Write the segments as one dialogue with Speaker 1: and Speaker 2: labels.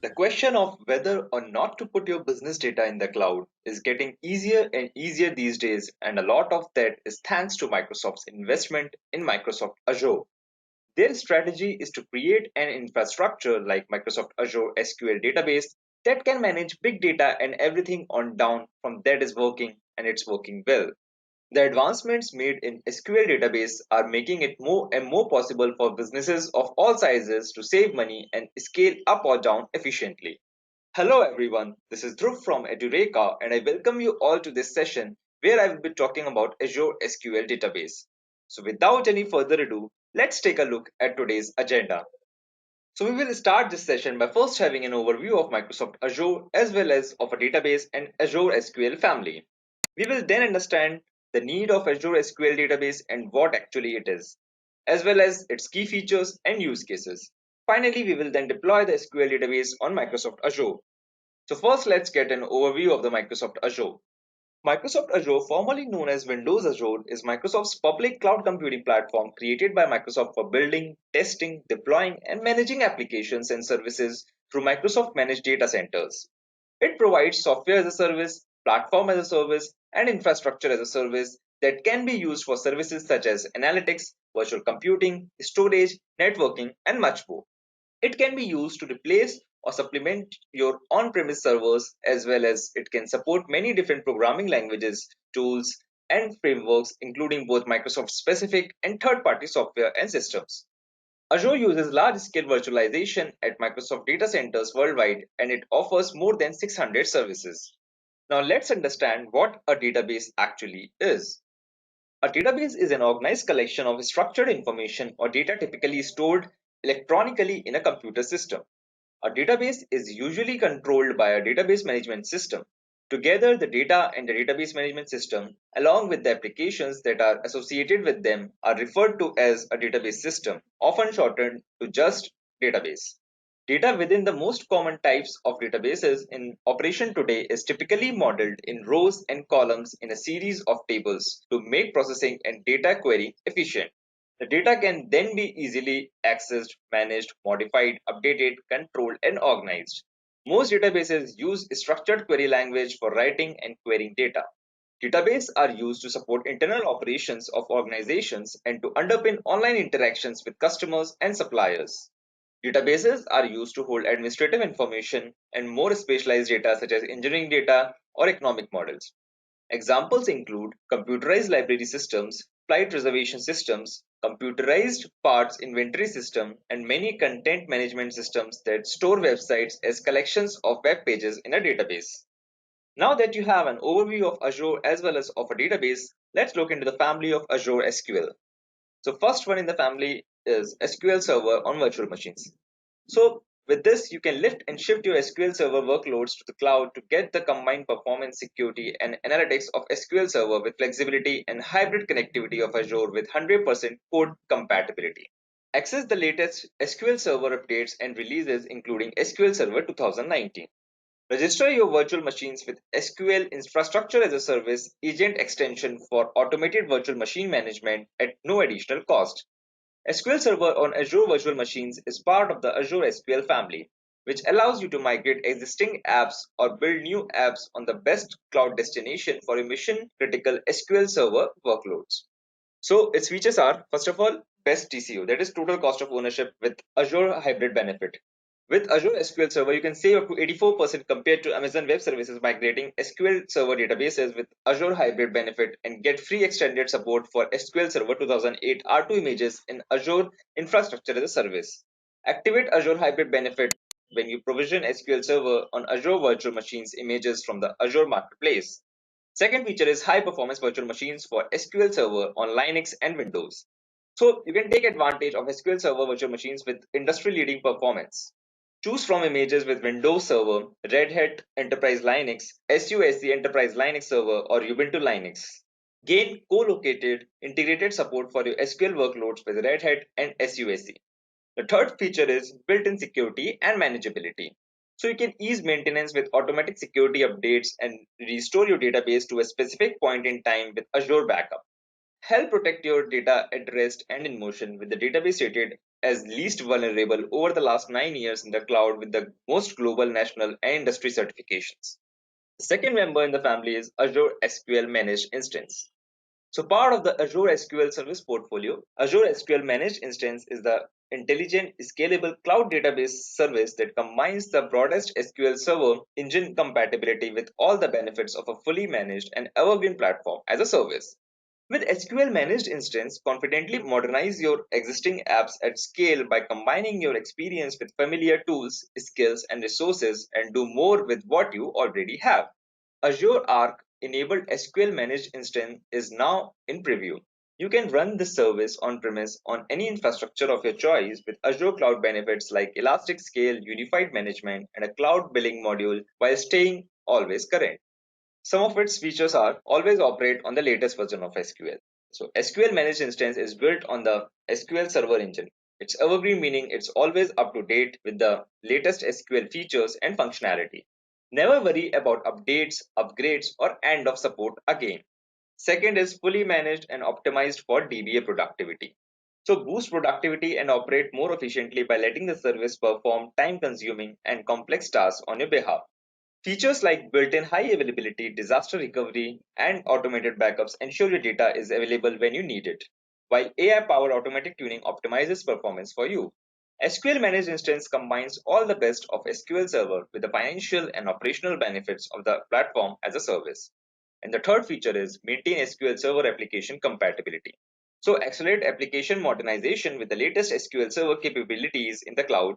Speaker 1: The question of whether or not to put your business data in the cloud is getting easier and easier these days, and a lot of that is thanks to Microsoft's investment in Microsoft Azure. Their strategy is to create an infrastructure like Microsoft Azure SQL Database that can manage big data and everything on down from that is working, and it's working well. The advancements made in SQL database are making it more and more possible for businesses of all sizes to save money and scale up or down efficiently. Hello everyone, this is Dhruv from Edureka and I welcome you all to this session where I will be talking about Azure SQL Database. So without any further ado, let's take a look at today's agenda. So we will start this session by first having an overview of Microsoft Azure as well as of a database and Azure SQL family. We will then understand the need of Azure SQL database and what actually it is, as well as its key features and use cases. Finally, we will then deploy the SQL database on Microsoft Azure. So first, let's get an overview of the Microsoft Azure. Microsoft Azure, formerly known as Windows Azure, is Microsoft's public cloud computing platform created by Microsoft for building, testing, deploying, and managing applications and services through Microsoft managed data centers. It provides software as a service, platform as a service, and infrastructure as a service that can be used for services such as analytics, virtual computing, storage, networking, and much more. It can be used to replace or supplement your on-premise servers, as well as it can support many different programming languages, tools, and frameworks, including both Microsoft specific and third-party software and systems. Azure uses large-scale virtualization at Microsoft data centers worldwide, and it offers more than 600 services. Now let's understand what a database actually is. A database is an organized collection of structured information or data typically stored electronically in a computer system. A database is usually controlled by a database management system. Together, the data and the database management system, along with the applications that are associated with them, are referred to as a database system, often shortened to just database. Data within the most common types of databases in operation today is typically modeled in rows and columns in a series of tables to make processing and data query efficient. The data can then be easily accessed, managed, modified, updated, controlled, and organized. Most databases use structured query language for writing and querying data. Databases are used to support internal operations of organizations and to underpin online interactions with customers and suppliers. Databases are used to hold administrative information and more specialized data such as engineering data or economic models. Examples include computerized library systems, flight reservation systems, computerized parts inventory system, and many content management systems that store websites as collections of web pages in a database. Now that you have an overview of Azure as well as of a database, let's look into the family of Azure SQL. So first one in the family is SQL Server on virtual machines. So with this, you can lift and shift your SQL Server workloads to the cloud to get the combined performance, security, and analytics of SQL Server with flexibility and hybrid connectivity of Azure with 100% code compatibility. Access the latest SQL Server updates and releases including SQL Server 2019. Register your virtual machines with SQL Infrastructure as a Service agent extension for automated virtual machine management at no additional cost. SQL Server on Azure Virtual Machines is part of the Azure SQL family, which allows you to migrate existing apps or build new apps on the best cloud destination for your mission-critical SQL Server workloads. So its features are, first of all, best TCO, that is total cost of ownership with Azure Hybrid Benefit. With Azure SQL Server, you can save up to 84% compared to Amazon Web Services migrating SQL Server databases with Azure Hybrid Benefit and get free extended support for SQL Server 2008 R2 images in Azure Infrastructure as a Service. Activate Azure Hybrid Benefit when you provision SQL Server on Azure Virtual Machines images from the Azure Marketplace. Second feature is high performance virtual machines for SQL Server on Linux and Windows. So you can take advantage of SQL Server virtual machines with industry leading performance. Choose from images with Windows Server, Red Hat Enterprise Linux, SUSE Enterprise Linux Server, or Ubuntu Linux. Gain co-located integrated support for your SQL workloads with Red Hat and SUSE. The third feature is built-in security and manageability. So you can ease maintenance with automatic security updates and restore your database to a specific point in time with Azure Backup. Help protect your data at rest and in motion with the database rated as least vulnerable over the last 9 years in the cloud with the most global national and industry certifications. The second member in the family is Azure SQL Managed Instance. So part of the Azure SQL Service portfolio, Azure SQL Managed Instance is the intelligent, scalable cloud database service that combines the broadest SQL Server engine compatibility with all the benefits of a fully managed and evergreen platform as a service. With SQL Managed Instance, confidently modernize your existing apps at scale by combining your experience with familiar tools, skills, and resources and do more with what you already have. Azure Arc enabled SQL Managed Instance is now in preview. You can run this service on-premise on any infrastructure of your choice with Azure Cloud benefits like elastic scale, unified management, and a cloud billing module while staying always current. Some of its features are always operate on the latest version of SQL. So SQL Managed Instance is built on the SQL Server engine. It's evergreen, meaning it's always up to date with the latest SQL features and functionality. Never worry about updates, upgrades, or end of support again. Second is fully managed and optimized for DBA productivity. So boost productivity and operate more efficiently by letting the service perform time-consuming and complex tasks on your behalf. Features like built-in high availability, disaster recovery, and automated backups ensure your data is available when you need it, while AI-powered automatic tuning optimizes performance for you. SQL Managed Instance combines all the best of SQL Server with the financial and operational benefits of the platform as a service. And the third feature is maintain SQL Server application compatibility. So accelerate application modernization with the latest SQL Server capabilities in the cloud.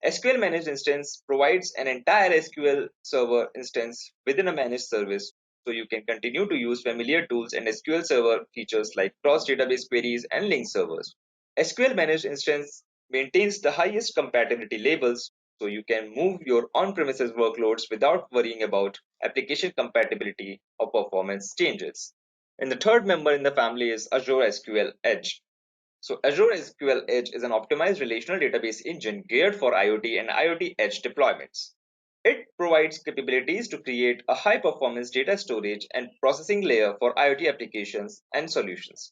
Speaker 1: SQL Managed Instance provides an entire SQL Server instance within a managed service, so you can continue to use familiar tools and SQL Server features like cross-database queries and link servers. SQL Managed Instance maintains the highest compatibility labels, so you can move your on-premises workloads without worrying about application compatibility or performance changes. And the third member in the family is Azure SQL Edge. So Azure SQL Edge is an optimized relational database engine geared for IoT and IoT Edge deployments. It provides capabilities to create a high-performance data storage and processing layer for IoT applications and solutions.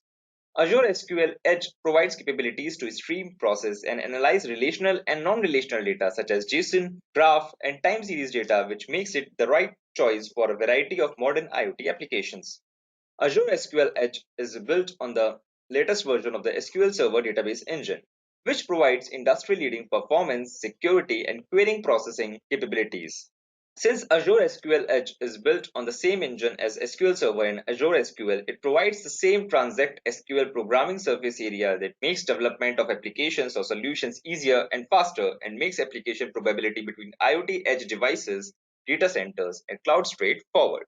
Speaker 1: Azure SQL Edge provides capabilities to stream, process, and analyze relational and non-relational data such as JSON, graph, and time series data, which makes it the right choice for a variety of modern IoT applications. Azure SQL Edge is built on the latest version of the SQL Server database engine, which provides industry-leading performance, security, and querying processing capabilities. Since Azure SQL Edge is built on the same engine as SQL Server and Azure SQL, it provides the same Transact SQL programming surface area that makes development of applications or solutions easier and faster and makes application probability between IoT edge devices, data centers, and cloud straightforward.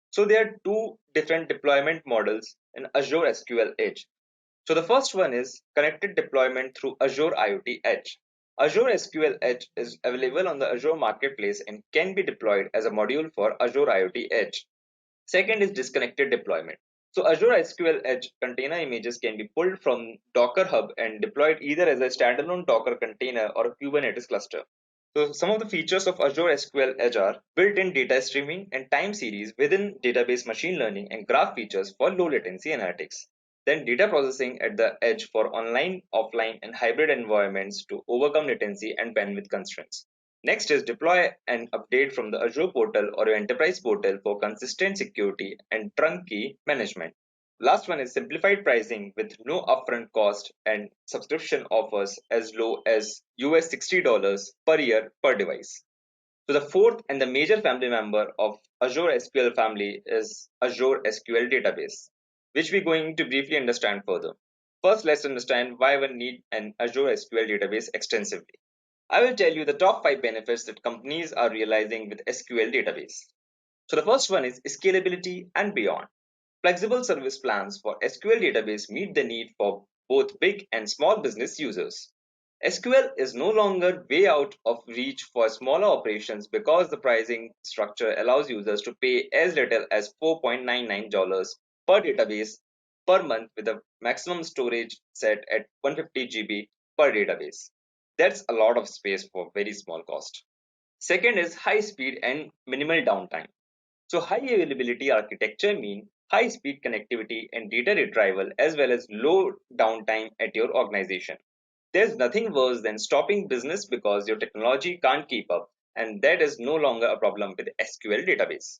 Speaker 1: So there are two different deployment models in Azure SQL Edge. So the first one is connected deployment through Azure IoT Edge. Azure SQL Edge is available on the Azure Marketplace and can be deployed as a module for Azure IoT Edge. Second is disconnected deployment. So Azure SQL Edge container images can be pulled from Docker Hub and deployed either as a standalone Docker container or a Kubernetes cluster. So some of the features of Azure SQL Edge are built-in data streaming and time series within database machine learning and graph features for low latency analytics. Then data processing at the edge for online, offline, and hybrid environments to overcome latency and bandwidth constraints. Next is deploy and update from the Azure portal or your enterprise portal for consistent security and trunk key management. Last one is simplified pricing with no upfront cost and subscription offers as low as $60 per year per device. So the fourth and the major family member of Azure SQL family is Azure SQL Database, which we're going to briefly understand further. First, let's understand why one need an Azure SQL database extensively. I will tell you the top 5 benefits that companies are realizing with SQL database. So the first one is scalability and beyond. Flexible service plans for SQL database meet the need for both big and small business users. SQL is no longer way out of reach for smaller operations because the pricing structure allows users to pay as little as $4.99 per database per month with a maximum storage set at 150 GB per database. That's a lot of space for very small cost. Second is high speed and minimal downtime. So high availability architecture means high speed connectivity and data retrieval as well as low downtime at your organization. There's nothing worse than stopping business because your technology can't keep up, and that is no longer a problem with SQL database.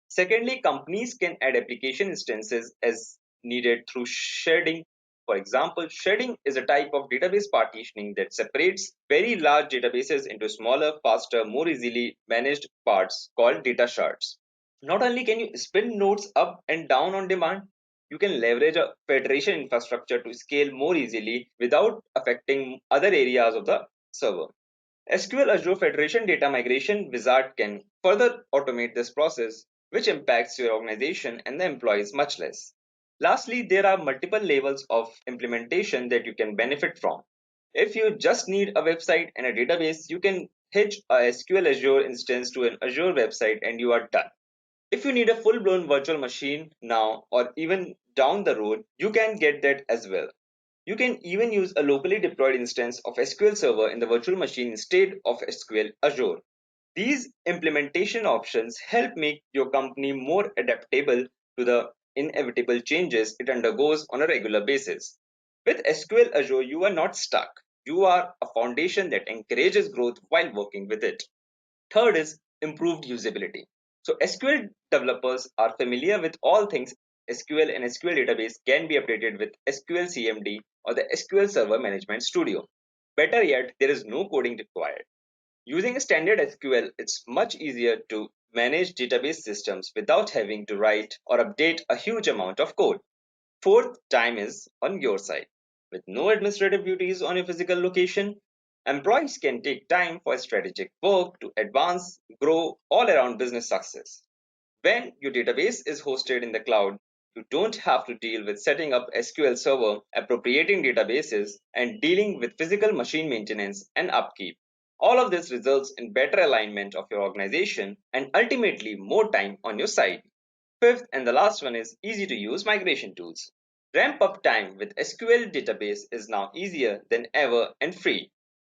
Speaker 1: Secondly, companies can add application instances as needed through sharding. For example, sharding is a type of database partitioning that separates very large databases into smaller, faster, more easily managed parts called data shards. Not only can you spin nodes up and down on demand, you can leverage a federation infrastructure to scale more easily without affecting other areas of the server. SQL Azure Federation Data Migration Wizard can further automate this process, which impacts your organization and the employees much less. Lastly, there are multiple levels of implementation that you can benefit from. If you just need a website and a database, you can hitch a SQL Azure instance to an Azure website and you are done. If you need a full-blown virtual machine now or even down the road, you can get that as well. You can even use a locally deployed instance of SQL Server in the virtual machine instead of SQL Azure. These implementation options help make your company more adaptable to the inevitable changes it undergoes on a regular basis. With SQL Azure, you are not stuck. You are a foundation that encourages growth while working with it. Third is improved usability. So SQL developers are familiar with all things SQL, and SQL database can be updated with SQL CMD or the SQL Server Management Studio. Better yet, there is no coding required. Using standard SQL, it's much easier to manage database systems without having to write or update a huge amount of code. Fourth, time is on your side. With no administrative duties on your physical location, employees can take time for strategic work to advance, grow all around business success. When your database is hosted in the cloud, you don't have to deal with setting up SQL Server, appropriating databases, and dealing with physical machine maintenance and upkeep. All of this results in better alignment of your organization and ultimately more time on your side. Fifth and the last one is easy to use migration tools. Ramp up time with SQL database is now easier than ever and free.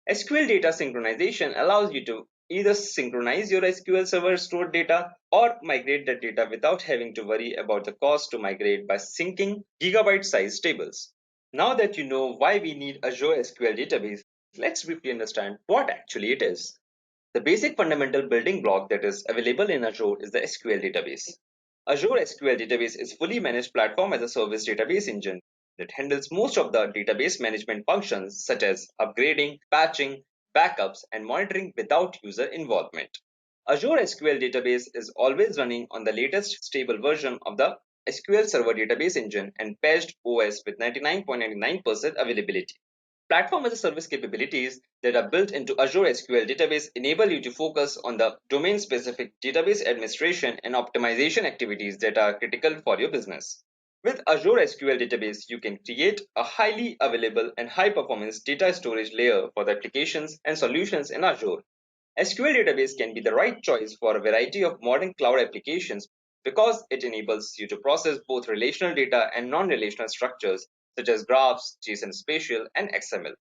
Speaker 1: SQL data synchronization allows you to either synchronize your SQL Server stored data or migrate that data without having to worry about the cost to migrate by syncing gigabyte size tables. Now that you know why we need Azure SQL database, let's briefly understand what actually it is. The basic fundamental building block that is available in Azure is the SQL database. Azure SQL Database is fully managed platform as a service database engine that handles most of the database management functions such as upgrading, patching, backups, and monitoring without user involvement. Azure SQL Database is always running on the latest stable version of the SQL Server database engine and patched OS with 99.99% availability. Platform as a service capabilities that are built into Azure SQL Database enable you to focus on the domain-specific database administration and optimization activities that are critical for your business. With Azure SQL Database, you can create a highly available and high-performance data storage layer for the applications and solutions in Azure. SQL Database can be the right choice for a variety of modern cloud applications because it enables you to process both relational data and non-relational structures such as graphs, JSON spatial, and XML.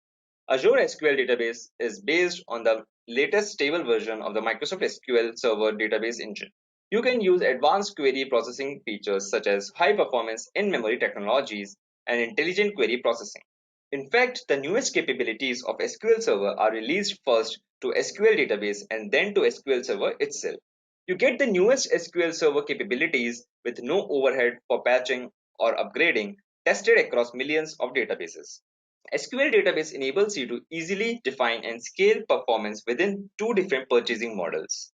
Speaker 1: Azure SQL Database is based on the latest stable version of the Microsoft SQL Server database engine. You can use advanced query processing features such as high performance in-memory technologies and intelligent query processing. In fact, the newest capabilities of SQL Server are released first to SQL Database and then to SQL Server itself. You get the newest SQL Server capabilities with no overhead for patching or upgrading, tested across millions of databases. SQL Database enables you to easily define and scale performance within two different purchasing models,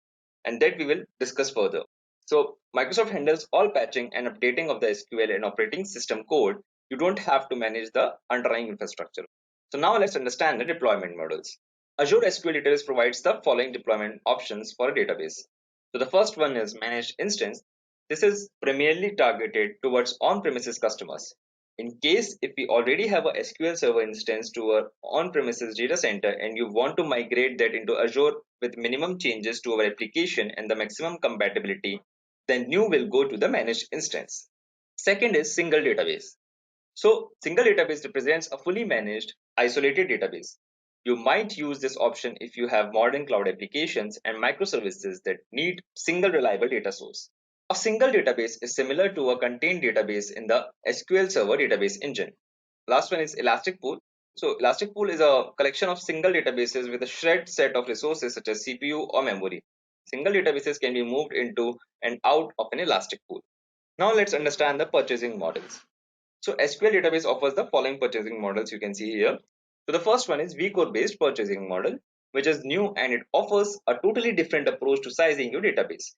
Speaker 1: and that we will discuss further. So, Microsoft handles all patching and updating of the SQL and operating system code. You don't have to manage the underlying infrastructure. So, now let's understand the deployment models. Azure SQL Database provides the following deployment options for a database. So, the first one is managed instance. This is primarily targeted towards on-premises customers. In case if we already have a SQL Server instance to our on-premises data center and you want to migrate that into Azure with minimum changes to our application and the maximum compatibility, then new will go to the managed instance. Second is single database. So single database represents a fully managed, isolated database. You might use this option if you have modern cloud applications and microservices that need single reliable data source. A single database is similar to a contained database in the SQL Server database engine. Last one is Elastic Pool. So elastic pool is a collection of single databases with a shared set of resources such as CPU or memory. Single databases can be moved into and out of an elastic pool. Now let's understand the purchasing models. So SQL database offers the following purchasing models you can see here. So the first one is vCore based purchasing model, which is new and it offers a totally different approach to sizing your database.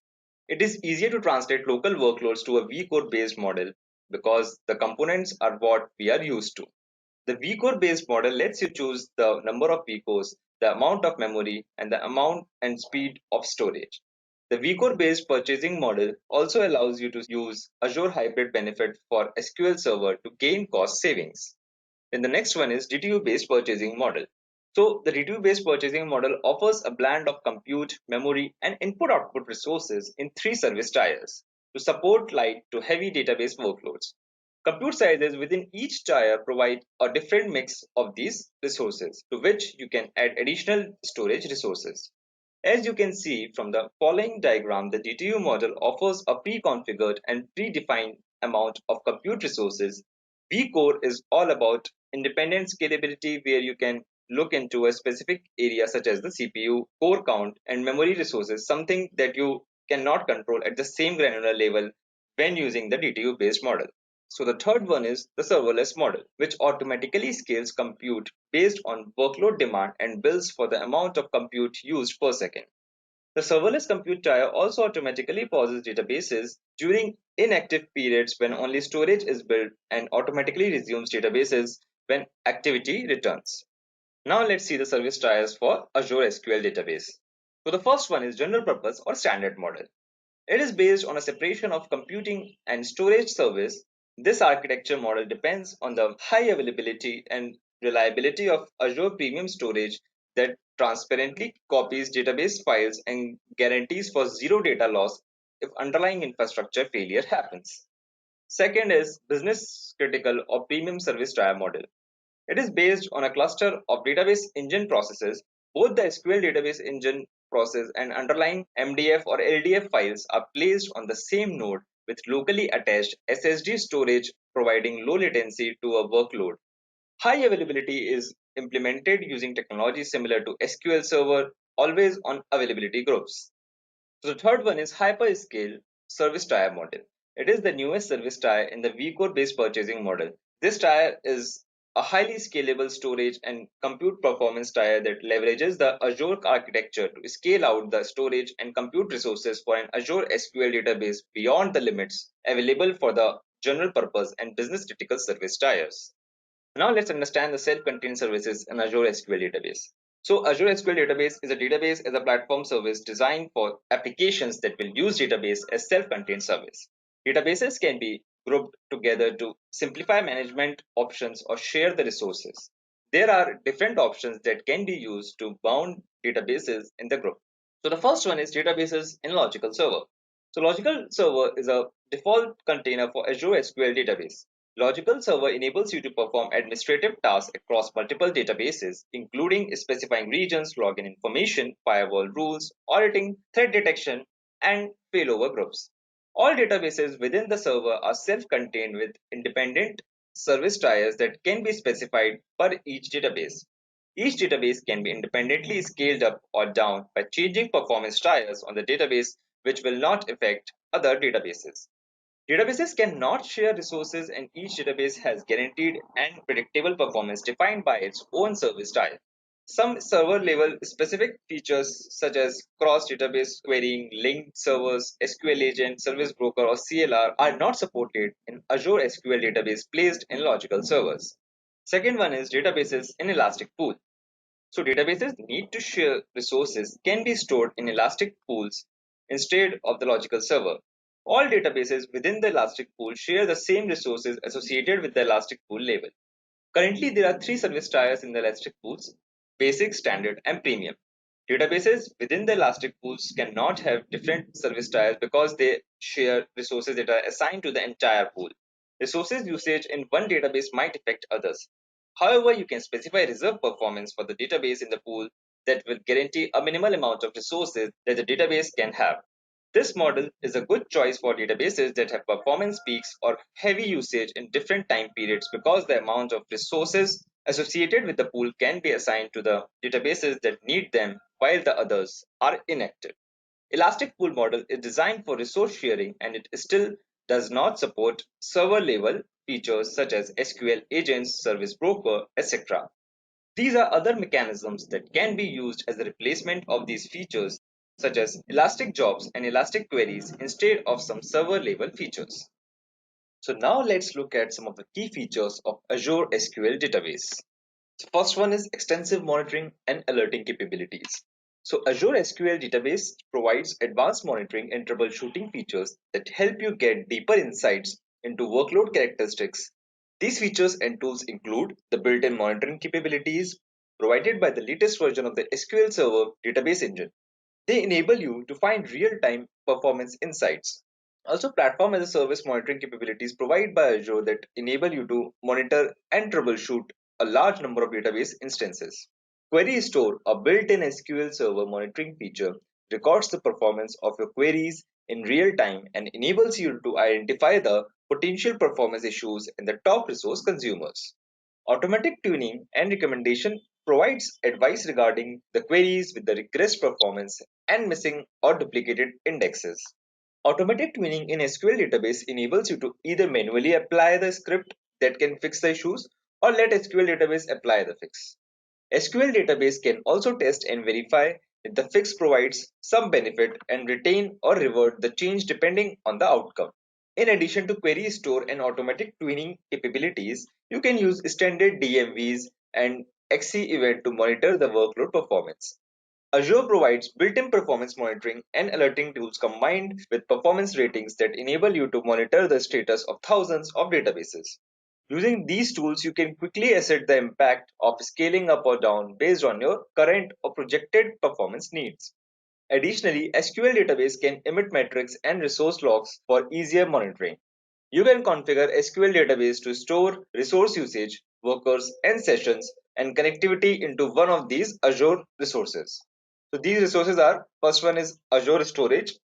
Speaker 1: It is easier to translate local workloads to a vCore based model because the components are what we are used to. The vCore based model lets you choose the number of vCores, the amount of memory, and the amount and speed of storage. The vCore based purchasing model also allows you to use Azure Hybrid benefit for SQL Server to gain cost savings. Then the next one is DTU based purchasing model. So the DTU based purchasing model offers a blend of compute, memory, and input output resources in three service tiers to support light to heavy database workloads. Compute sizes within each tier provide a different mix of these resources to which you can add additional storage resources. As you can see from the following diagram, the DTU model offers a pre-configured and predefined amount of compute resources. vCore is all about independent scalability where you can look into a specific area such as the CPU, core count, and memory resources, something that you cannot control at the same granular level when using the DTU based model. So the third one is the serverless model, which automatically scales compute based on workload demand and bills for the amount of compute used per second. The serverless compute tier also automatically pauses databases during inactive periods when only storage is built and automatically resumes databases when activity returns. Now let's see the service tiers for Azure SQL Database. So the first one is general purpose or standard model. It is based on a separation of computing and storage service. This architecture model depends on the high availability and reliability of Azure Premium Storage that transparently copies database files and guarantees for zero data loss if underlying infrastructure failure happens. Second is business critical or premium service tier model. It is based on a cluster of database engine processes. Both the SQL database engine process and underlying MDF or LDF files are placed on the same node with locally attached SSD storage providing low latency to a workload. High availability is implemented using technology similar to SQL Server, always on availability groups. So the third one is hyperscale service tier model. It is the newest service tier in the vCore based purchasing model. This tier is a highly scalable storage and compute performance tier that leverages the Azure architecture to scale out the storage and compute resources for an Azure SQL database beyond the limits available for the general purpose and business critical service tiers. Now let's understand the self-contained services in Azure SQL Database. So Azure SQL Database is a database as a platform service designed for applications that will use database as self-contained service. Databases can be grouped together to simplify management options or share the resources. There are different options that can be used to bound databases in the group. So the first one is databases in logical server. So logical server is a default container for Azure SQL database. Logical server enables you to perform administrative tasks across multiple databases, including specifying regions, login information, firewall rules, auditing, threat detection, and failover groups. All databases within the server are self-contained with independent service tiers that can be specified per each database. Each database can be independently scaled up or down by changing performance tiers on the database, which will not affect other databases. Databases cannot share resources, and each database has guaranteed and predictable performance defined by its own service type. Some server level specific features such as cross database querying, linked servers, SQL agent, service broker, or CLR are not supported in Azure SQL database placed in logical servers. Second one is databases in elastic pool. So databases need to share resources can be stored in elastic pools instead of the logical server. All databases within the elastic pool share the same resources associated with the elastic pool label. Currently, there are three service tiers in the elastic pools: basic, standard, and premium. Databases within the elastic pools cannot have different service tiers because they share resources that are assigned to the entire pool. Resources usage in one database might affect others. However, you can specify reserve performance for the database in the pool that will guarantee a minimal amount of resources that the database can have. This model is a good choice for databases that have performance peaks or heavy usage in different time periods because the amount of resources associated with the pool can be assigned to the databases that need them while the others are inactive. Elastic Pool model is designed for resource sharing and it still does not support server level features such as SQL agents, service broker, etc. These are other mechanisms that can be used as a replacement of these features such as elastic jobs and elastic queries instead of some server level features. So now let's look at some of the key features of Azure SQL Database. The first one is extensive monitoring and alerting capabilities. So Azure SQL Database provides advanced monitoring and troubleshooting features that help you get deeper insights into workload characteristics. These features and tools include the built-in monitoring capabilities provided by the latest version of the SQL Server database engine. They enable you to find real-time performance insights. Also, platform as a service monitoring capabilities provided by Azure that enable you to monitor and troubleshoot a large number of database instances. Query Store, a built-in SQL Server monitoring feature, records the performance of your queries in real time and enables you to identify the potential performance issues in the top resource consumers. Automatic tuning and recommendation provides advice regarding the queries with the regressed performance and missing or duplicated indexes. Automatic tuning in SQL database enables you to either manually apply the script that can fix the issues or let SQL database apply the fix. SQL database can also test and verify if the fix provides some benefit and retain or revert the change depending on the outcome. In addition to query store and automatic tuning capabilities, you can use standard DMVs and XC event to monitor the workload performance. Azure provides built-in performance monitoring and alerting tools combined with performance ratings that enable you to monitor the status of thousands of databases. Using these tools, you can quickly assess the impact of scaling up or down based on your current or projected performance needs. Additionally, SQL database can emit metrics and resource logs for easier monitoring. You can configure SQL database to store resource usage, workers, and sessions and connectivity into one of these Azure resources. So these resources are first one is Azure Storage.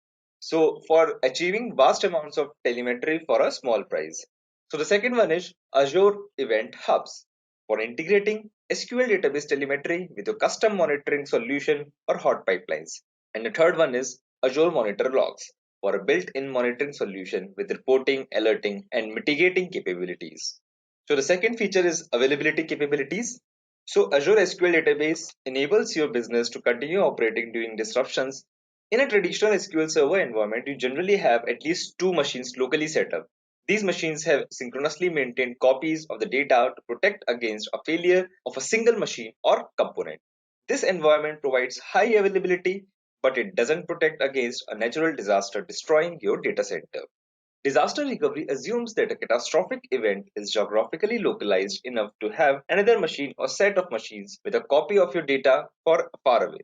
Speaker 1: So for achieving vast amounts of telemetry for a small price. So the second one is Azure Event Hubs for integrating SQL database telemetry with your custom monitoring solution or hot pipelines. And the third one is Azure Monitor Logs for a built-in monitoring solution with reporting, alerting, and mitigating capabilities. So the second feature is availability capabilities. So Azure SQL Database enables your business to continue operating during disruptions. In a traditional SQL Server environment, you generally have at least two machines locally set up. These machines have synchronously maintained copies of the data to protect against a failure of a single machine or component. This environment provides high availability, but it doesn't protect against a natural disaster destroying your data center. Disaster recovery assumes that a catastrophic event is geographically localized enough to have another machine or set of machines with a copy of your data far away.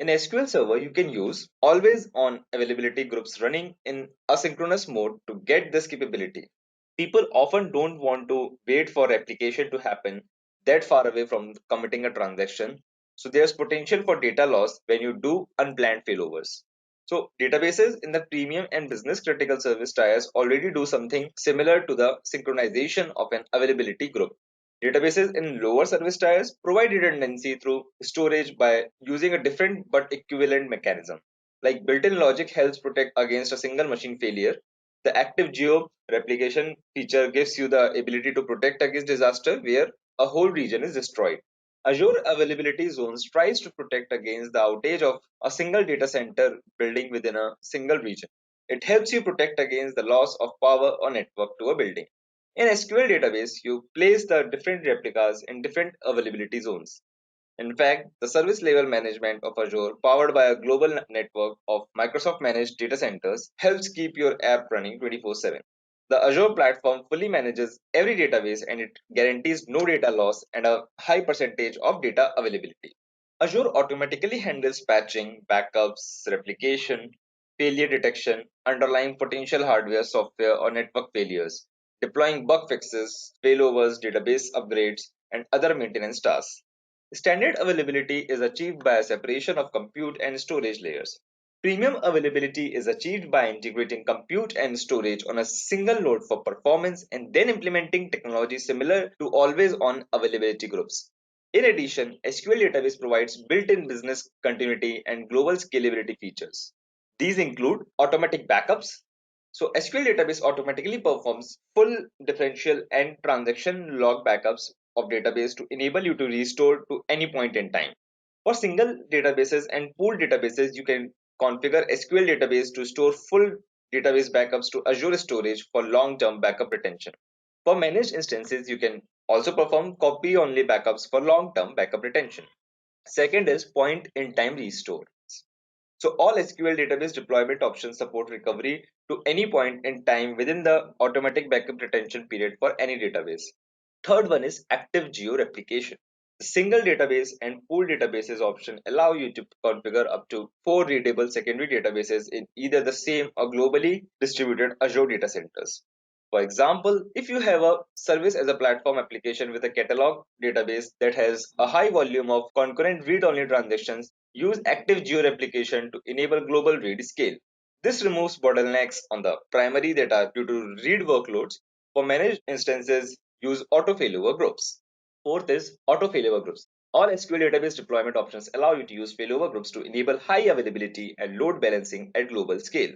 Speaker 1: In SQL Server, you can use always on availability groups running in asynchronous mode to get this capability. People often don't want to wait for replication to happen that far away from committing a transaction. So there's potential for data loss when you do unplanned failovers. So databases in the premium and business critical service tiers already do something similar to the synchronization of an availability group. Databases in lower service tiers provide redundancy through storage by using a different but equivalent mechanism. Like built-in logic helps protect against a single machine failure. The active geo replication feature gives you the ability to protect against disaster where a whole region is destroyed. Azure Availability Zones tries to protect against the outage of a single data center building within a single region. It helps you protect against the loss of power or network to a building. In SQL database, you place the different replicas in different availability zones. In fact, the service level management of Azure, powered by a global network of Microsoft managed data centers, helps keep your app running 24/7. The Azure platform fully manages every database and it guarantees no data loss and a high percentage of data availability. Azure automatically handles patching, backups, replication, failure detection, underlying potential hardware, software, or network failures, deploying bug fixes, failovers, database upgrades, and other maintenance tasks. Standard availability is achieved by a separation of compute and storage layers. Premium availability is achieved by integrating compute and storage on a single node for performance and then implementing technology similar to always-on availability groups. In addition, SQL database provides built-in business continuity and global scalability features. These include automatic backups. So SQL database automatically performs full differential and transaction log backups of database to enable you to restore to any point in time. For single databases and pooled databases, you can configure SQL database to store full database backups to Azure storage for long-term backup retention. For managed instances, you can also perform copy-only backups for long-term backup retention. Second is point-in-time restore. So all SQL database deployment options support recovery to any point in time within the automatic backup retention period for any database. Third one is active geo replication. The single database and pool databases option allow you to configure up to 4 readable secondary databases in either the same or globally distributed Azure data centers. For example, if you have a service as a platform application with a catalog database that has a high volume of concurrent read-only transactions, use active geo-replication to enable global read scale. This removes bottlenecks on the primary data due to read workloads. For managed instances, use auto failover groups. Fourth is auto failover groups. All SQL database deployment options allow you to use failover groups to enable high availability and load balancing at global scale.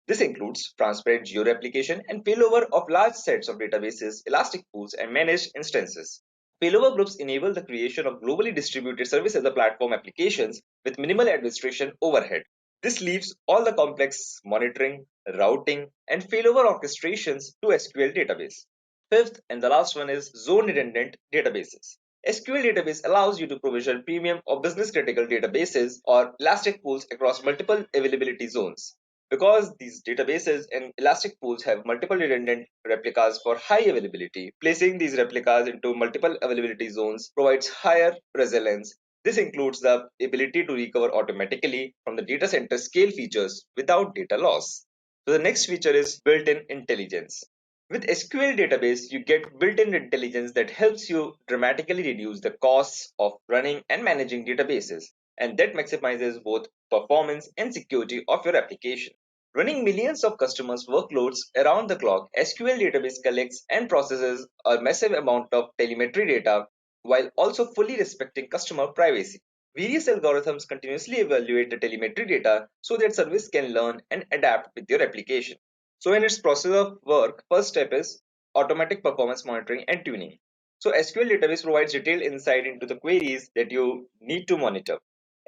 Speaker 1: This includes transparent geo-replication and failover of large sets of databases, elastic pools, and managed instances. Failover groups enable the creation of globally distributed service as a platform applications with minimal administration overhead. This leaves all the complex monitoring, routing, and failover orchestrations to SQL database. Fifth and the last one is zone redundant databases. SQL database allows you to provision premium or business critical databases or elastic pools across multiple availability zones. Because these databases and elastic pools have multiple redundant replicas for high availability, placing these replicas into multiple availability zones provides higher resilience. This includes the ability to recover automatically from the data center scale features without data loss. So the next feature is built-in intelligence. With SQL database, you get built-in intelligence that helps you dramatically reduce the costs of running and managing databases, and that maximizes both performance and security of your application. Running millions of customers' workloads around the clock, SQL database collects and processes a massive amount of telemetry data while also fully respecting customer privacy. Various algorithms continuously evaluate the telemetry data so that service can learn and adapt with your application. So in its process of work, first step is automatic performance monitoring and tuning. So SQL database provides detailed insight into the queries that you need to monitor.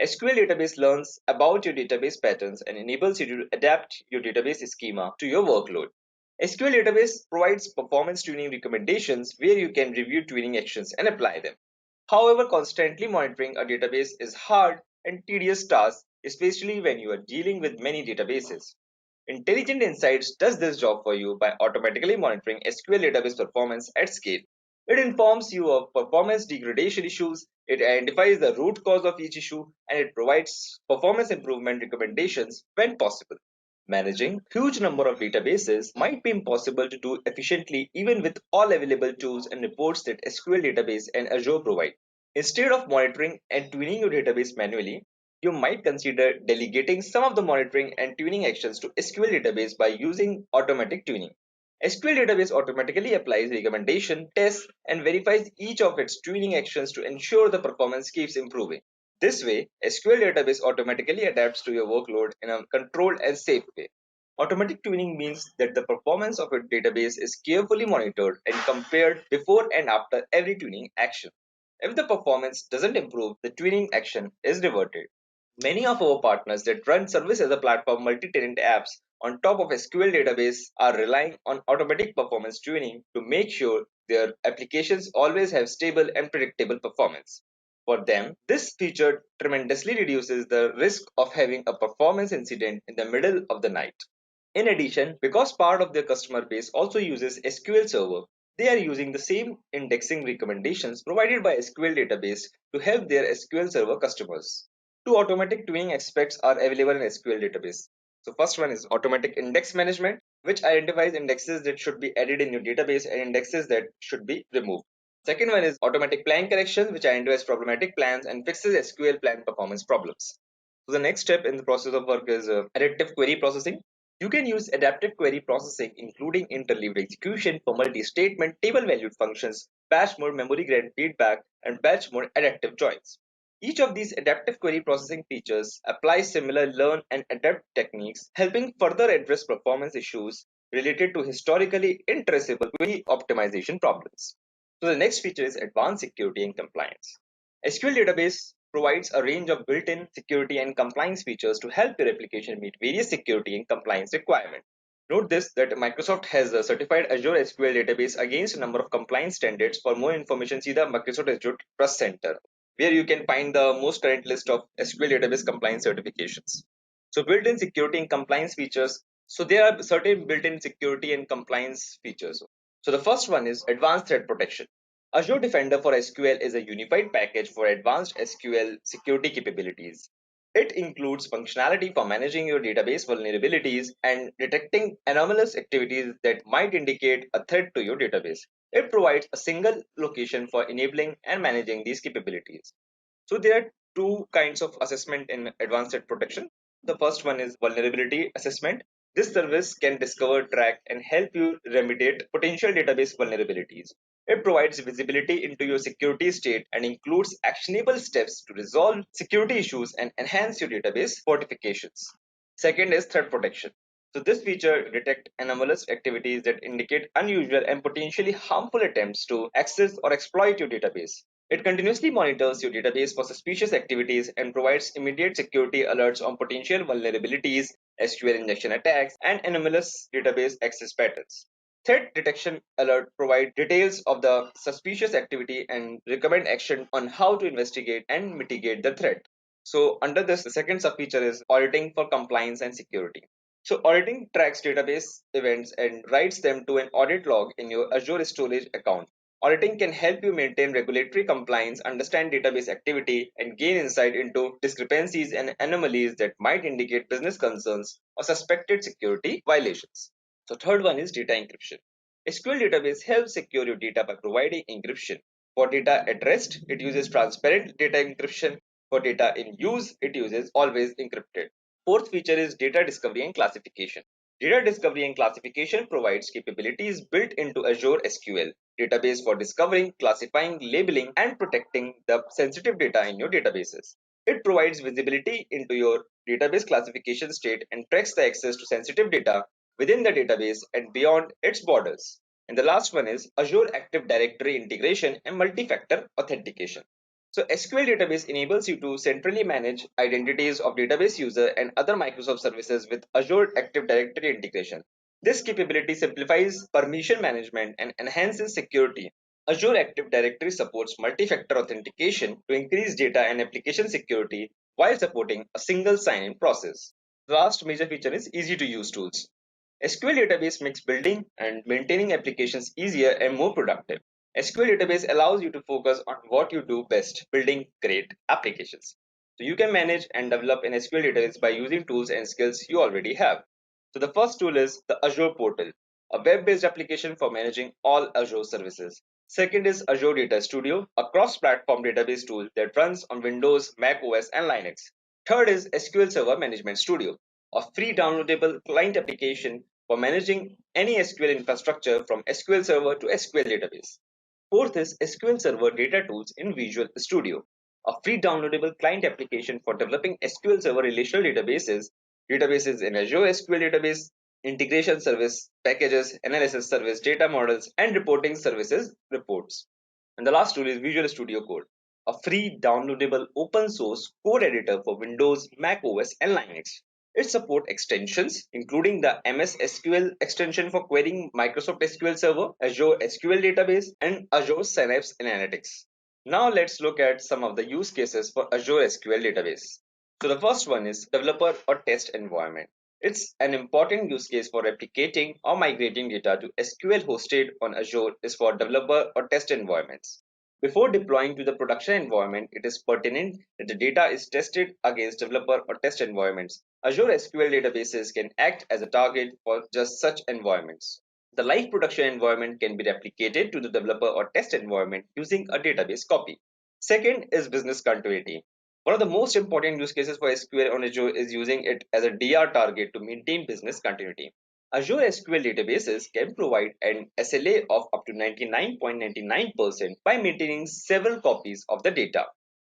Speaker 1: SQL database learns about your database patterns and enables you to adapt your database schema to your workload. SQL database provides performance tuning recommendations where you can review tuning actions and apply them. However, constantly monitoring a database is hard and tedious task, especially when you are dealing with many databases. Intelligent Insights does this job for you by automatically monitoring SQL database performance at scale. It informs you of performance degradation issues, it identifies the root cause of each issue, and it provides performance improvement recommendations when possible. Managing huge number of databases might be impossible to do efficiently even with all available tools and reports that SQL database and Azure provide. Instead of monitoring and tuning your database manually, you might consider delegating some of the monitoring and tuning actions to SQL database by using automatic tuning. SQL database automatically applies recommendation, tests, and verifies each of its tuning actions to ensure the performance keeps improving. This way, SQL database automatically adapts to your workload in a controlled and safe way. Automatic tuning means that the performance of your database is carefully monitored and compared before and after every tuning action. If the performance doesn't improve, the tuning action is reverted. Many of our partners that run service as a platform multi-tenant apps on top of SQL database are relying on automatic performance tuning to make sure their applications always have stable and predictable performance. For them, this feature tremendously reduces the risk of having a performance incident in the middle of the night. In addition, because part of their customer base also uses SQL Server, they are using the same indexing recommendations provided by SQL database to help their SQL Server customers. Two automatic tuning aspects are available in SQL database. So first one is automatic index management, which identifies indexes that should be added in your database and indexes that should be removed. Second one is automatic plan correction, which identifies problematic plans and fixes SQL plan performance problems. So the next step in the process of work is adaptive query processing. You can use adaptive query processing, including interleaved execution for multi-statement table-valued functions, batch mode memory-grade feedback, and batch mode adaptive joins. Each of these adaptive query processing features applies similar learn and adapt techniques, helping further address performance issues related to historically untraceable query optimization problems. So the next feature is advanced security and compliance. SQL database provides a range of built-in security and compliance features to help your application meet various security and compliance requirements. Note this that Microsoft has certified Azure SQL Database against a number of compliance standards. For more information, see the Microsoft Azure Trust Center, where you can find the most current list of SQL Database compliance certifications. So built-in security and compliance features. So there are certain built-in security and compliance features. So the first one is advanced threat protection. Azure Defender for SQL is a unified package for advanced SQL security capabilities. It includes functionality for managing your database vulnerabilities and detecting anomalous activities that might indicate a threat to your database. It provides a single location for enabling and managing these capabilities. So there are two kinds of assessment in advanced threat protection. The first one is vulnerability assessment. This service can discover, track, and help you remediate potential database vulnerabilities. It provides visibility into your security state and includes actionable steps to resolve security issues and enhance your database fortifications. Second is threat protection. So this feature detects anomalous activities that indicate unusual and potentially harmful attempts to access or exploit your database. It continuously monitors your database for suspicious activities and provides immediate security alerts on potential vulnerabilities, SQL injection attacks, and anomalous database access patterns. Threat detection alert provide details of the suspicious activity and recommend action on how to investigate and mitigate the threat. So under this, the second subfeature is auditing for compliance and security. So auditing tracks database events and writes them to an audit log in your Azure Storage account. Auditing can help you maintain regulatory compliance, understand database activity, and gain insight into discrepancies and anomalies that might indicate business concerns or suspected security violations. So third one is data encryption. SQL database helps secure your data by providing encryption. For data at rest, it uses transparent data encryption. For data in use, it uses always encrypted. Fourth feature is data discovery and classification. Data discovery and classification provides capabilities built into Azure SQL database for discovering, classifying, labeling, and protecting the sensitive data in your databases. It provides visibility into your database classification state and tracks the access to sensitive data within the database and beyond its borders. And the last one is Azure Active Directory integration and multi-factor authentication. So SQL database enables you to centrally manage identities of database user and other Microsoft services with Azure Active Directory integration. This capability simplifies permission management and enhances security. Azure Active Directory supports multi-factor authentication to increase data and application security while supporting a single sign-in process. The last major feature is easy to use tools. SQL database makes building and maintaining applications easier and more productive. SQL database allows you to focus on what you do best, building great applications. So you can manage and develop an SQL database by using tools and skills you already have. So the first tool is the Azure portal, a web-based application for managing all Azure services. Second is Azure Data Studio, a cross-platform database tool that runs on Windows, Mac OS, and Linux. Third is SQL Server Management Studio, a free downloadable client application for managing any SQL infrastructure from SQL Server to SQL database. Fourth is SQL Server Data Tools in Visual Studio, a free downloadable client application for developing SQL Server relational databases in Azure SQL Database, integration service, packages, analysis service, data models, and reporting services reports. And the last tool is Visual Studio Code, a free downloadable open source code editor for Windows, Mac OS, and Linux. It supports extensions, including the MS SQL extension for querying Microsoft SQL Server, Azure SQL Database, and Azure Synapse Analytics. Now let's look at some of the use cases for Azure SQL Database. So the first one is developer or test environment. It's an important use case for replicating or migrating data to SQL hosted on Azure is for developer or test environments. Before deploying to the production environment, it is pertinent that the data is tested against developer or test environments. Azure SQL databases can act as a target for just such environments. The live production environment can be replicated to the developer or test environment using a database copy. Second is business continuity. One of the most important use cases for SQL on Azure is using it as a DR target to maintain business continuity. Azure SQL databases can provide an SLA of up to 99.99% by maintaining several copies of the data.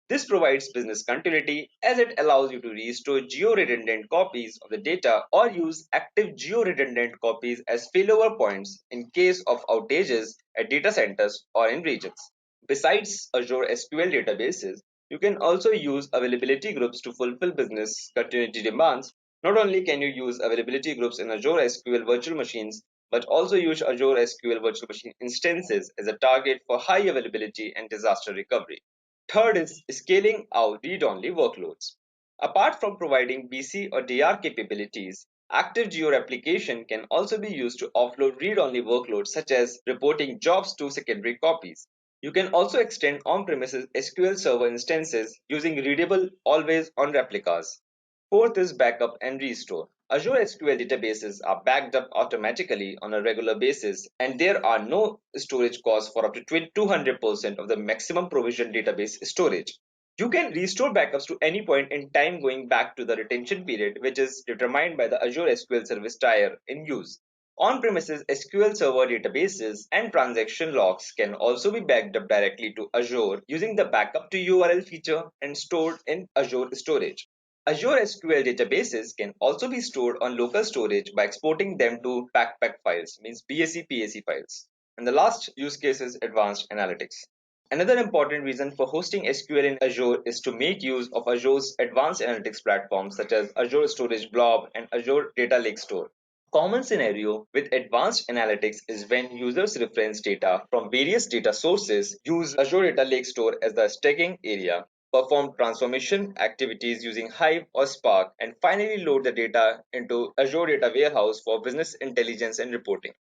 Speaker 1: This provides business continuity as it allows you to restore geo-redundant copies of the data or use active geo-redundant copies as failover points in case of outages at data centers or in regions. Besides Azure SQL databases, you can also use availability groups to fulfill business continuity demands. Not only can you use availability groups in Azure SQL virtual machines, but also use Azure SQL virtual machine instances as a target for high availability and disaster recovery. Third is scaling out read-only workloads. Apart from providing BC or DR capabilities, active geo replication can also be used to offload read-only workloads such as reporting jobs to secondary copies. You can also extend on-premises SQL Server instances using readable always-on replicas. Fourth is backup and restore. Azure SQL databases are backed up automatically on a regular basis, and there are no storage costs for up to 200% of the maximum provisioned database storage. You can restore backups to any point in time going back to the retention period, which is determined by the Azure SQL Service tier in use. On-premises SQL Server databases and transaction logs can also be backed up directly to Azure using the backup to URL feature and stored in Azure storage. Azure SQL databases can also be stored on local storage by exporting them to backpack files, means BAC PAC files. And the last use case is advanced analytics. Another important reason for hosting SQL in Azure is to make use of Azure's advanced analytics platforms such as Azure Storage Blob and Azure Data Lake Store. Common scenario with advanced analytics is when users reference data from various data sources, use Azure Data Lake Store as the staging area, perform transformation activities using Hive or Spark, and finally load the data into Azure Data Warehouse for business intelligence and reporting.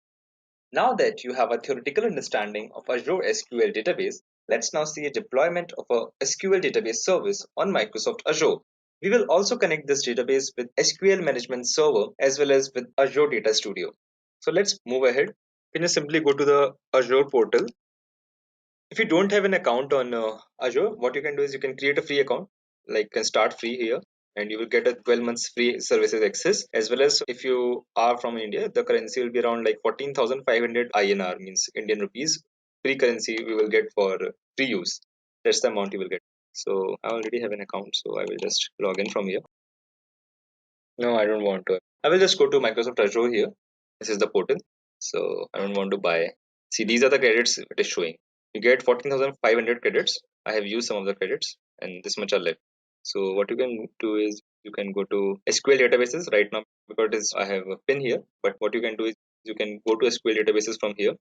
Speaker 1: Now that you have a theoretical understanding of Azure SQL database, let's now see a deployment of a SQL database service on Microsoft Azure. We will also connect this database with SQL Management Server as well as with Azure Data Studio. So let's move ahead. You can just simply go to the Azure portal. If you don't have an account on Azure, what you can do is you can create a free account, like can start free here, and you will get a 12 months free services access. As well as if you are from India, the currency will be around like 14,500 INR, means Indian rupees. Free currency we will get for free use. That's the amount you will get. So I already have an account, so I will just log in from here. No, I don't want to. I will just go to Microsoft Azure here. This is the portal. So I don't want to buy. See, these are the credits it is showing. You get 14,500 credits. I have used some of the credits and this much are left. So what you can do is you can go to SQL databases right now because it is, I have a pin here. But what you can do is you can go to SQL databases from here,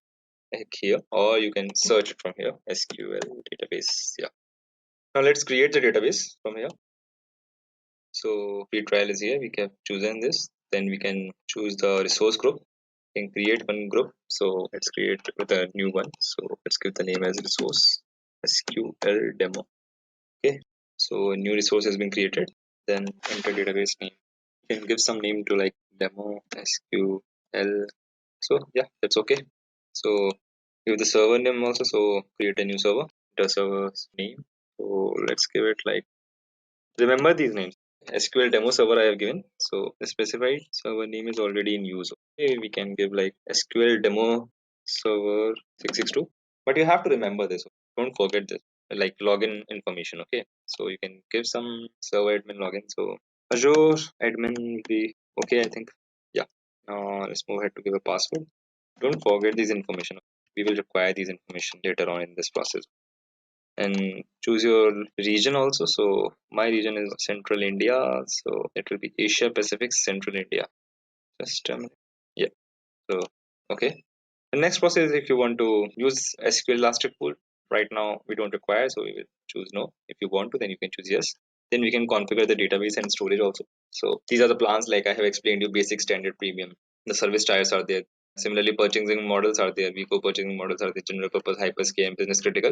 Speaker 1: like here, or you can search it from here. SQL database. Yeah. Now let's create the database from here. So free trial is here. We have chosen this. Then we can choose the resource group. We can create one group. So let's create with a new one. So let's give the name as resource SQL demo. Okay. So a new resource has been created. Then enter database name. You can give some name to like demo SQL. So yeah, that's okay. So give the server name also. So create a new server. The server's name. So let's give it like, remember these names. SQL demo server I have given. So the specified server name is already in use. Okay, we can give like SQL demo server 662. But you have to remember this. Don't forget this. Like login information. Okay. So you can give some server admin login. So Azure admin will be okay, I think. Yeah. Now let's move ahead to give a password. Don't forget this information. We will require these information later on in this process. And choose your region also. So my region is Central India, so it will be Asia Pacific Central India. Just yeah. So okay, the next process is if you want to use SQL Elastic Pool. Right now we don't require, so we will choose no. If you want to, then you can choose yes. Then we can configure the database and storage also. So these are the plans, like I have explained you: basic, standard, premium. The service tiers are there. Similarly, purchasing models are there. Vico purchasing models are there. General purpose, hyperscale, and business critical.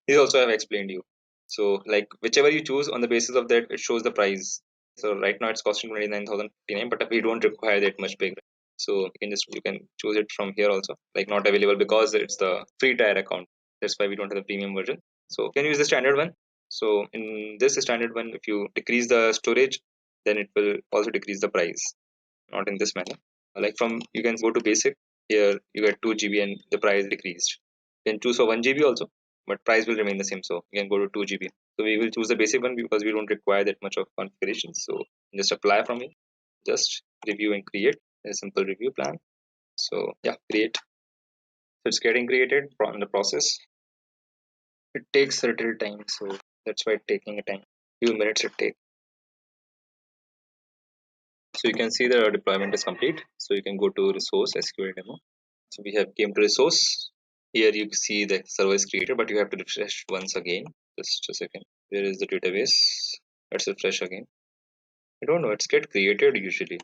Speaker 1: These also I have explained you. So like whichever you choose, on the basis of that, it shows the price. So right now it's costing 29,059, but we don't require that much big. So you can choose it from here also. Like not available because it's the free tier account. That's why we don't have the premium version. So can you use the standard one? So in this standard one, if you decrease the storage, then it will also decrease the price. Not in this manner. Like from you can go to basic. Here you get 2 GB and the price decreased. You can choose for 1 GB also, but price will remain the same. So you can go to 2 GB. So we will choose the basic one because we don't require that much of configuration. So just apply from it. Just review and create a simple review plan. So yeah, create. So it's getting created from the process. It takes a little time, so that's why it's taking a time. Few minutes it takes. So you can see the deployment is complete. So you can go to resource SQL demo. So we have came to resource. Here you see the server is created, but you have to refresh once again. Just a second. Where is the database? Let's refresh again. I don't know. It's get created usually.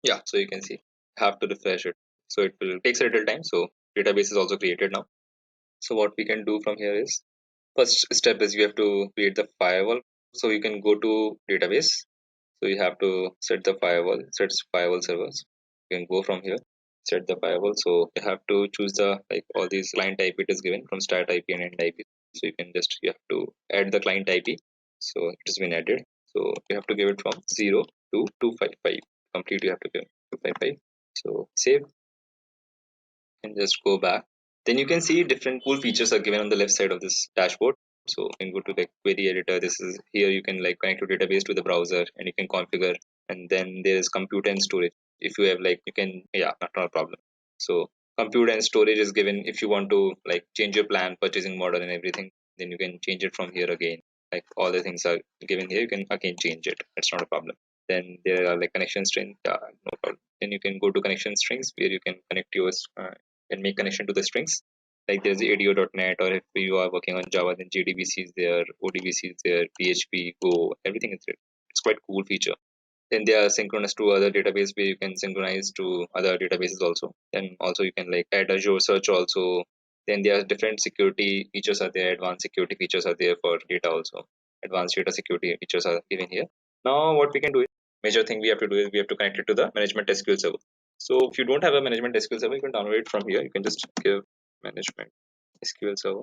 Speaker 1: Yeah. So you can see have to refresh it. So it will takes a little time. So database is also created now. So what we can do from here is first step is you have to create the firewall. So you can go to database. So you have to set the firewall, sets firewall servers. You can go from here, set the firewall. So you have to choose the like all these client IP it is given from start IP and end IP. So you can just you have to add the client IP. So it has been added. So you have to give it from 0 to 255. Complete you have to give 255. So save and just go back. Then you can see different cool features are given on the left side of this dashboard. So you can go to the query editor. This is here you can like connect your database to the browser and you can configure. And then there is compute and storage. If you have like you can not a problem. So compute and storage is given if you want to like change your plan, purchasing model and everything. Then you can change it from here again. Like all the things are given here. You can again change it. That's not a problem. Then there are like connection strings. No problem. Then you can go to connection strings where you can connect yours and make connection to the strings. Like there's ADO.NET, or if you are working on Java, then JDBC is there, ODBC is there, PHP, Go, everything is there. It's quite cool feature. Then they are synchronous to other database where you can synchronize to other databases also. Then also you can like add Azure search also. Then there are different security features are there, advanced security features are there for data also. Advanced data security features are given here. Now what we can do is major thing we have to do is we have to connect it to the management SQL server. So if you don't have a management SQL server, you can download it from here. You can just give management SQL server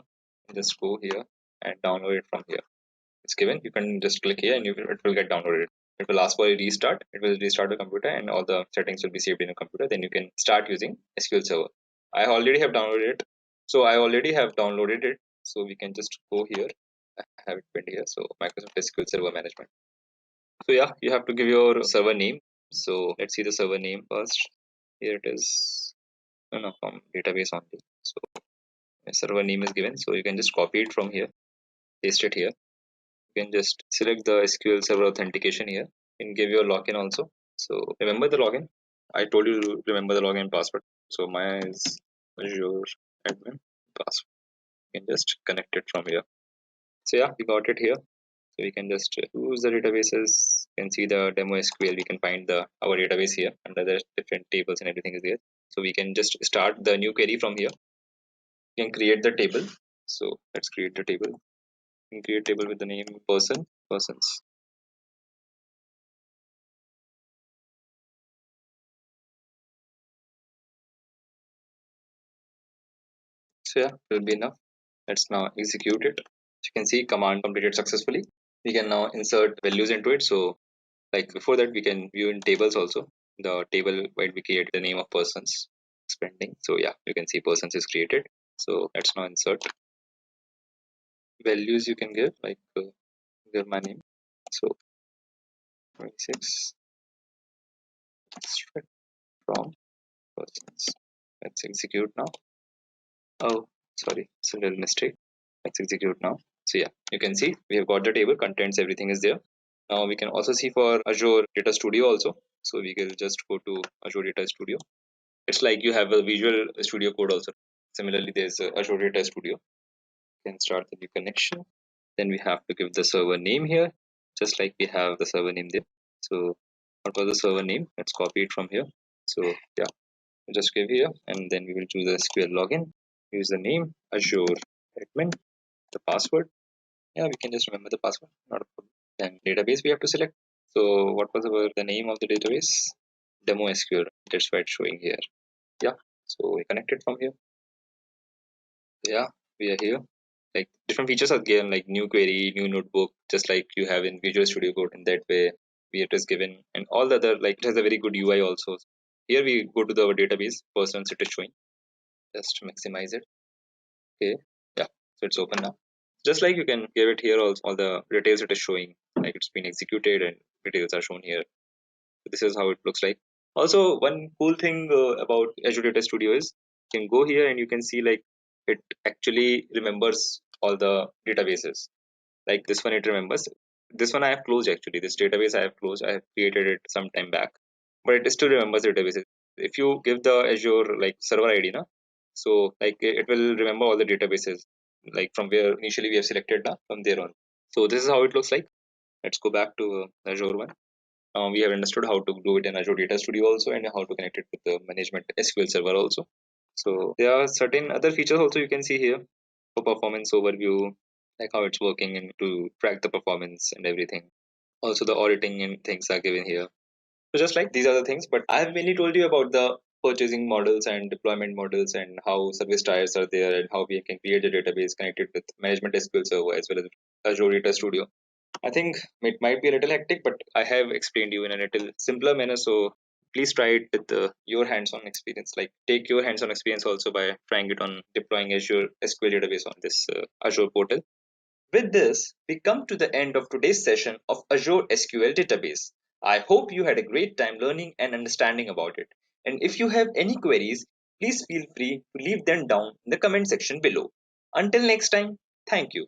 Speaker 1: and just go here and download it from here. It's given. You can just click here and it will get downloaded. It will ask for a restart. It will restart the computer and all the settings will be saved in your computer. Then you can start using SQL Server. I already have downloaded it. So I already have downloaded it. So we can just go here. I have it pinned here. So Microsoft SQL Server Management. So yeah, you have to give your server name. So let's see the server name first. Here it is. No, from database only. So my server name is given. So you can just copy it from here, paste it here. You can just select the SQL Server authentication here and give your login also. So remember the login. I told you to remember the login password. So mine is Azure admin password. You can just connect it from here. So yeah, we got it here. So we can just use the databases. You can see the demo SQL. We can find the our database here under the different tables and everything is there. So we can just start the new query from here. You can create the table. So let's create the table. You can create table with the name persons. So yeah, it will be enough. Let's now execute it. So you can see command completed successfully. We can now insert values into it. So like before that, we can view in tables also. The table where we create the name of persons spending. So yeah, you can see persons is created. So let's now insert values you can give like give my name. So 26 extract from persons. Let's execute now. Oh, sorry, it's a little mistake. Let's execute now. So yeah, you can see we have got the table, contents, everything is there. Now we can also see for Azure Data Studio also. So we will just go to Azure Data Studio. It's like you have a Visual Studio Code also. Similarly, there's Azure Data Studio. You can start the new connection. Then we have to give the server name here, just like we have the server name there. So what was the server name? Let's copy it from here. So yeah, just give here, and then we will choose the SQL login. Use the name Azure admin, the password. Yeah, we can just remember the password, not a problem. Then database we have to select. So what was the name of the database? Demo SQL. That's why it's showing here. Yeah. So we connect it from here. Yeah, we are here. like different features are given, like new query, new notebook, just like you have in Visual Studio Code. In that way, it is given, and all the other, like it has a very good UI also. Here we go to the database. First once it is showing, just maximize it. Okay, yeah, so it's open now. Just like you can give it here, also all the details it is showing, like it's been executed and details are shown here. So this is how it looks like. Also, one cool thing about Azure Data Studio is you can go here and you can see like it actually remembers all the databases. Like this one, it remembers. This one I have closed actually. This database I have closed. I have created it some time back, but it still remembers the databases. If you give the Azure like server ID, na, so like it will remember all the databases, like from where initially we have selected, na, from there on. So this is how it looks like. Let's go back to Azure one. We have understood how to do it in Azure Data Studio also, and how to connect it with the management SQL Server also. So there are certain other features also you can see here for performance overview, like how it's working and to track the performance and everything. Also the auditing and things are given here. So just like these are the things, but I have mainly told you about the purchasing models and deployment models and how service tiers are there and how we can create a database connected with management SQL Server as well as Azure Data Studio. I think it might be a little hectic, but I have explained you in a little simpler manner. So please try it with your hands-on experience. Like take your hands-on experience also by trying it on deploying Azure SQL database on this Azure portal. With this, we come to the end of today's session of Azure SQL Database. I hope you had a great time learning and understanding about it. And if you have any queries, please feel free to leave them down in the comment section below. Until next time, thank you.